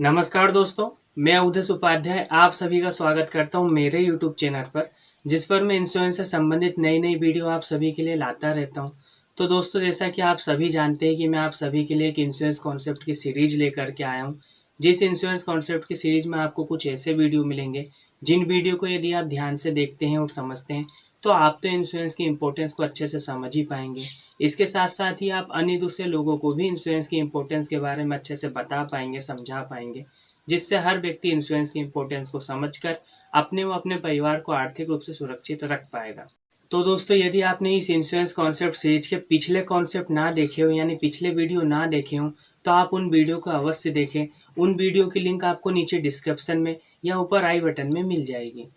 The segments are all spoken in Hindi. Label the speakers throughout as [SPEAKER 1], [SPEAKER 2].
[SPEAKER 1] नमस्कार दोस्तों, मैं उदय उपाध्याय आप सभी का स्वागत करता हूं मेरे यूट्यूब चैनल पर, जिस पर मैं इंश्योरेंस से संबंधित नई नई वीडियो आप सभी के लिए लाता रहता हूं। तो दोस्तों, जैसा कि आप सभी जानते हैं कि मैं आप सभी के लिए एक इंश्योरेंस कॉन्सेप्ट की सीरीज लेकर के आया हूं। जिस इंश्योरेंस कॉन्सेप्ट की सीरीज में आपको कुछ ऐसे वीडियो मिलेंगे जिन वीडियो को यदि आप ध्यान से देखते हैं और समझते हैं तो आप तो इंश्योरेंस की इंपॉर्टेंस को अच्छे से समझ ही पाएंगे। इसके साथ साथ ही आप अन्य दूसरे लोगों को भी इंश्योरेंस की इंपॉर्टेंस के बारे में अच्छे से बता पाएंगे, समझा पाएंगे, जिससे हर व्यक्ति इंश्योरेंस की इंपॉर्टेंस को समझकर अपने व अपने परिवार को आर्थिक रूप से सुरक्षित रख पाएगा। तो दोस्तों, यदि आपने इस इंश्योरेंस कॉन्सेप्ट सीरीज के पिछले कॉन्सेप्ट ना देखे हो, यानी पिछले वीडियो ना देखे हो, तो आप उन वीडियो को अवश्य देखें। उन वीडियो की लिंक आपको नीचे डिस्क्रिप्शन में या ऊपर आई बटन में मिल जाएगी।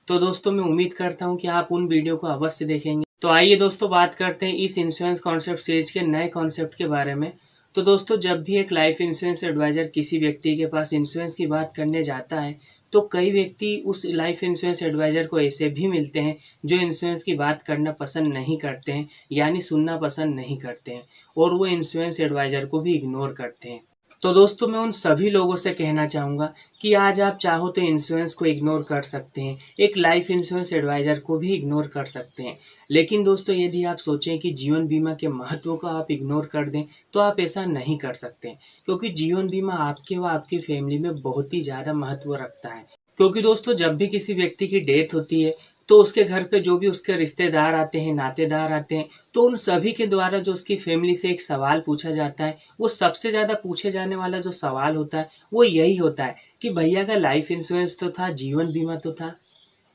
[SPEAKER 1] तो दोस्तों, मैं उम्मीद करता हूं कि आप उन वीडियो को अवश्य देखेंगे। तो आइए दोस्तों, बात करते हैं इस इंश्योरेंस कॉन्सेप्ट सीरीज के नए कॉन्सेप्ट के बारे में। तो दोस्तों, जब भी एक लाइफ इंश्योरेंस एडवाइजर किसी व्यक्ति के पास इंश्योरेंस की बात करने जाता है तो कई व्यक्ति उस लाइफ इंश्योरेंस एडवाइजर को ऐसे भी मिलते हैं जो इंश्योरेंस की बात करना पसंद नहीं करते हैं, यानी सुनना पसंद नहीं करते हैं, और वो इंश्योरेंस एडवाइजर को भी इग्नोर करते हैं। तो दोस्तों, मैं उन सभी लोगों से कहना चाहूँगा कि आज आप चाहो तो इंश्योरेंस को इग्नोर कर सकते हैं, एक लाइफ इंश्योरेंस एडवाइज़र को भी इग्नोर कर सकते हैं। लेकिन दोस्तों, यदि आप सोचें कि जीवन बीमा के महत्व को आप इग्नोर कर दें तो आप ऐसा नहीं कर सकते, क्योंकि जीवन बीमा आपके व आपकी फैमिली में बहुत ही ज़्यादा महत्व रखता है। क्योंकि दोस्तों, जब भी किसी व्यक्ति की डेथ होती है तो उसके घर पे जो भी उसके रिश्तेदार आते हैं, नातेदार आते हैं, तो उन सभी के द्वारा जो उसकी फैमिली से एक सवाल पूछा जाता है, वो सबसे ज़्यादा पूछे जाने वाला जो सवाल होता है वो यही होता है कि भैया का लाइफ इंश्योरेंस तो था, जीवन बीमा तो था।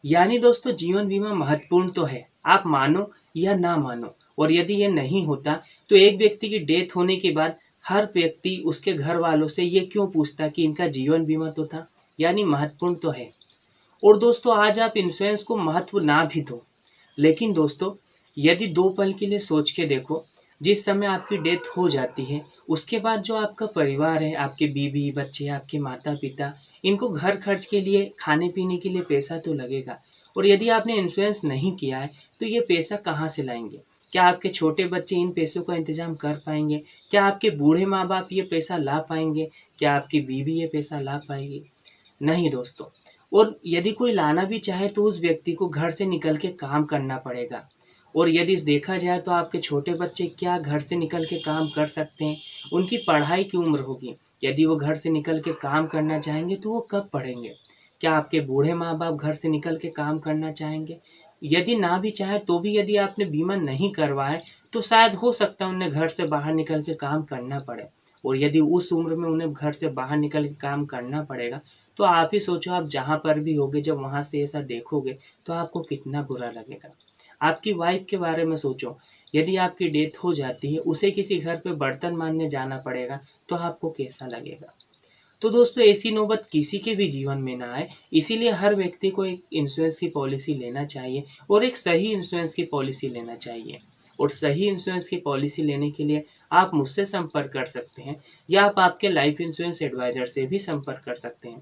[SPEAKER 1] यानी दोस्तों, जीवन बीमा महत्वपूर्ण तो है, आप मानो या ना मानो। और यदि ये नहीं होता तो एक व्यक्ति की डेथ होने के बाद हर व्यक्ति उसके घर वालों से ये क्यों पूछता कि इनका जीवन बीमा तो था, यानी महत्वपूर्ण तो है। और दोस्तों, आज आप इंश्योरेंस को महत्व ना भी दो, लेकिन दोस्तों, यदि 2 पल के लिए सोच के देखो, जिस समय आपकी डेथ हो जाती है उसके बाद जो आपका परिवार है, आपके बीवी बच्चे, आपके माता पिता, इनको घर खर्च के लिए, खाने पीने के लिए पैसा तो लगेगा। और यदि आपने इंश्योरेंस नहीं किया है तो ये पैसा कहाँ से लाएंगे? क्या आपके छोटे बच्चे इन पैसों का इंतजाम कर पाएंगे? क्या आपके बूढ़े माँ बाप ये पैसा ला पाएंगे? क्या आपकी बीवी ये पैसा ला पाएगी? नहीं दोस्तों। और यदि कोई लाना भी चाहे तो उस व्यक्ति को घर से निकल के काम करना पड़ेगा। और यदि देखा जाए तो आपके छोटे बच्चे क्या घर से निकल के काम कर सकते हैं? उनकी पढ़ाई की उम्र होगी, यदि वो घर से निकल के काम करना चाहेंगे तो वो कब पढ़ेंगे? क्या आपके बूढ़े माँ बाप घर से निकल के काम करना चाहेंगे? यदि ना भी चाहे तो भी यदि आपने बीमा नहीं करवाए तो शायद हो सकता है उन्हें घर से बाहर निकल के काम करना पड़े। और यदि उस उम्र में उन्हें घर से बाहर निकल के काम करना पड़ेगा तो आप ही सोचो, आप जहाँ पर भी होगे, जब वहाँ से ऐसा देखोगे तो आपको कितना बुरा लगेगा। आपकी वाइफ के बारे में सोचो, यदि आपकी डेथ हो जाती है, उसे किसी घर पे बर्तन मांजने जाना पड़ेगा तो आपको कैसा लगेगा? तो दोस्तों, ऐसी नौबत किसी के भी जीवन में ना आए, इसीलिए हर व्यक्ति को एक इंश्योरेंस की पॉलिसी लेना चाहिए और एक सही इंश्योरेंस की पॉलिसी लेना चाहिए। और सही इंश्योरेंस की पॉलिसी लेने के लिए आप मुझसे संपर्क कर सकते हैं या आप आपके लाइफ इंश्योरेंस एडवाइजर से भी संपर्क कर सकते हैं।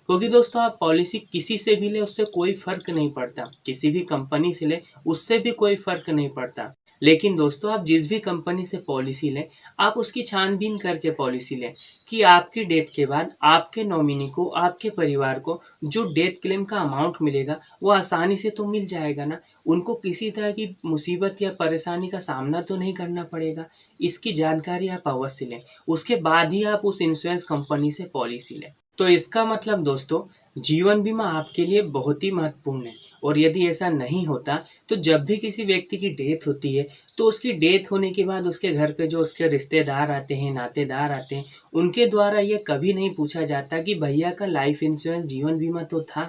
[SPEAKER 1] क्योंकि दोस्तों, आप पॉलिसी किसी से भी ले उससे कोई फर्क नहीं पड़ता, किसी भी कंपनी से ले उससे भी कोई फर्क नहीं पड़ता। लेकिन दोस्तों, आप जिस भी कंपनी से पॉलिसी लें, आप उसकी छानबीन करके पॉलिसी लें कि आपकी डेथ के बाद आपके नॉमिनी को, आपके परिवार को जो डेथ क्लेम का अमाउंट मिलेगा वो आसानी से तो मिल जाएगा ना। उनको किसी तरह की मुसीबत या परेशानी का सामना तो नहीं करना पड़ेगा। इसकी जानकारी आप अवश्य लें, उसके बाद ही आप उस इंश्योरेंस कंपनी से पॉलिसी लें। तो इसका मतलब दोस्तों, जीवन बीमा आपके लिए बहुत ही महत्वपूर्ण है। और यदि ऐसा नहीं होता तो जब भी किसी व्यक्ति की डेथ होती है तो उसकी डेथ होने के बाद उसके घर पे जो उसके रिश्तेदार आते हैं, नातेदार आते हैं, उनके द्वारा ये कभी नहीं पूछा जाता कि भैया का लाइफ इंश्योरेंस, जीवन बीमा तो था।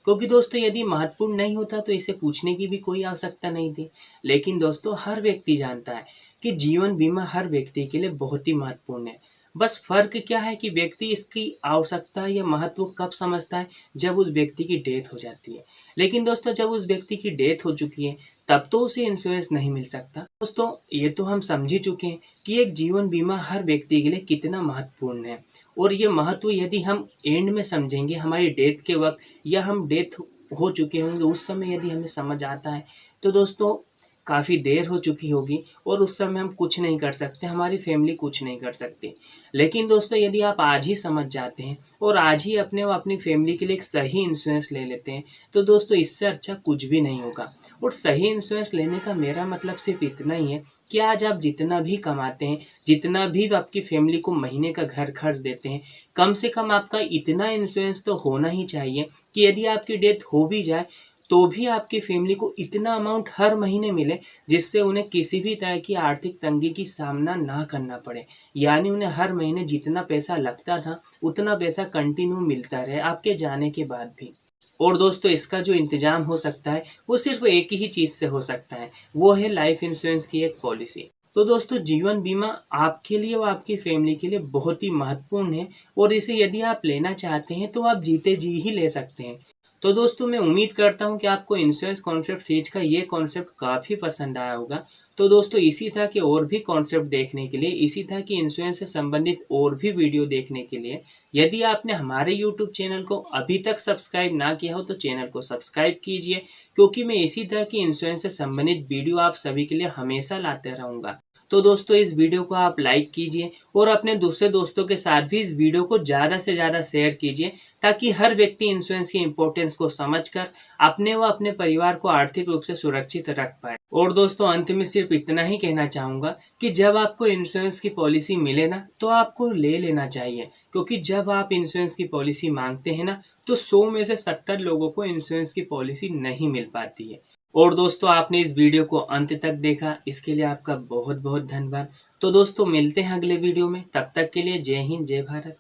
[SPEAKER 1] क्योंकि दोस्तों, यदि महत्वपूर्ण नहीं होता तो इसे पूछने की भी कोई आवश्यकता नहीं थी। लेकिन दोस्तों, हर व्यक्ति जानता है कि जीवन बीमा हर व्यक्ति के लिए बहुत ही महत्वपूर्ण है। बस फर्क क्या है कि व्यक्ति इसकी आवश्यकता या महत्व कब समझता है? जब उस व्यक्ति की डेथ हो जाती है। लेकिन दोस्तों, जब उस व्यक्ति की डेथ हो चुकी है तब तो उसे इंश्योरेंस नहीं मिल सकता। दोस्तों, ये तो हम समझ ही चुके हैं कि एक जीवन बीमा हर व्यक्ति के लिए कितना महत्वपूर्ण है। और ये महत्व यदि हम एंड में समझेंगे, हमारी डेथ के वक्त या हम डेथ हो चुके होंगे उस समय यदि हमें समझ आता है तो दोस्तों, काफ़ी देर हो चुकी होगी और उस समय हम कुछ नहीं कर सकते, हमारी फैमिली कुछ नहीं कर सकती। लेकिन दोस्तों यदि आप आज ही समझ जाते हैं और आज ही अपने और अपनी फैमिली के लिए एक सही इंश्योरेंस ले लेते हैं, तो दोस्तों इससे अच्छा कुछ भी नहीं होगा। और सही इंश्योरेंस लेने का मेरा मतलब सिर्फ इतना ही है कि आज आप जितना भी कमाते हैं, जितना भी आपकी फैमिली को महीने का घर खर्च देते हैं, कम से कम आपका इतना इंश्योरेंस तो होना ही चाहिए कि यदि आपकी डेथ हो भी जाए तो भी आपकी फैमिली को इतना अमाउंट हर महीने मिले जिससे उन्हें किसी भी तरह की आर्थिक तंगी की सामना ना करना पड़े। यानी उन्हें हर महीने जितना पैसा लगता था उतना पैसा कंटिन्यू मिलता रहे आपके जाने के बाद भी। और दोस्तों इसका जो इंतजाम हो सकता है वो सिर्फ एक ही चीज़ से हो सकता है, वो है लाइफ इंश्योरेंस की एक पॉलिसी। तो दोस्तों जीवन बीमा आपके लिए और आपकी फैमिली के लिए बहुत ही महत्वपूर्ण है और इसे यदि आप लेना चाहते हैं तो आप जीते जी ही ले सकते हैं। तो दोस्तों मैं उम्मीद करता हूँ कि आपको इंश्योरेंस कॉन्सेप्ट सीरीज का ये कॉन्सेप्ट काफ़ी पसंद आया होगा। तो दोस्तों इसी तरह के और भी कॉन्सेप्ट देखने के लिए, इसी तरह की इंश्योरेंस से संबंधित और भी वीडियो देखने के लिए यदि आपने हमारे यूट्यूब चैनल को अभी तक सब्सक्राइब ना किया हो तो चैनल को सब्सक्राइब कीजिए, क्योंकि मैं इसी तरह की इंश्योरेंस से संबंधित वीडियो आप सभी के लिए हमेशा लाते रहूँगा। तो दोस्तों इस वीडियो को आप लाइक कीजिए और अपने दूसरे दोस्तों के साथ भी इस वीडियो को ज़्यादा से ज़्यादा शेयर कीजिए, ताकि हर व्यक्ति इंश्योरेंस की इम्पोर्टेंस को समझकर अपने व अपने परिवार को आर्थिक रूप से सुरक्षित रख पाए। और दोस्तों अंत में सिर्फ इतना ही कहना चाहूँगा कि जब आपको इंश्योरेंस की पॉलिसी मिले ना तो आपको ले लेना चाहिए, क्योंकि जब आप इंश्योरेंस की पॉलिसी मांगते हैं ना तो 100 में से 70 लोगों को इंश्योरेंस की पॉलिसी नहीं मिल पाती है। और दोस्तों आपने इस वीडियो को अंत तक देखा, इसके लिए आपका बहुत बहुत धन्यवाद। तो दोस्तों मिलते हैं अगले वीडियो में, तब तक के लिए जय हिंद जय भारत।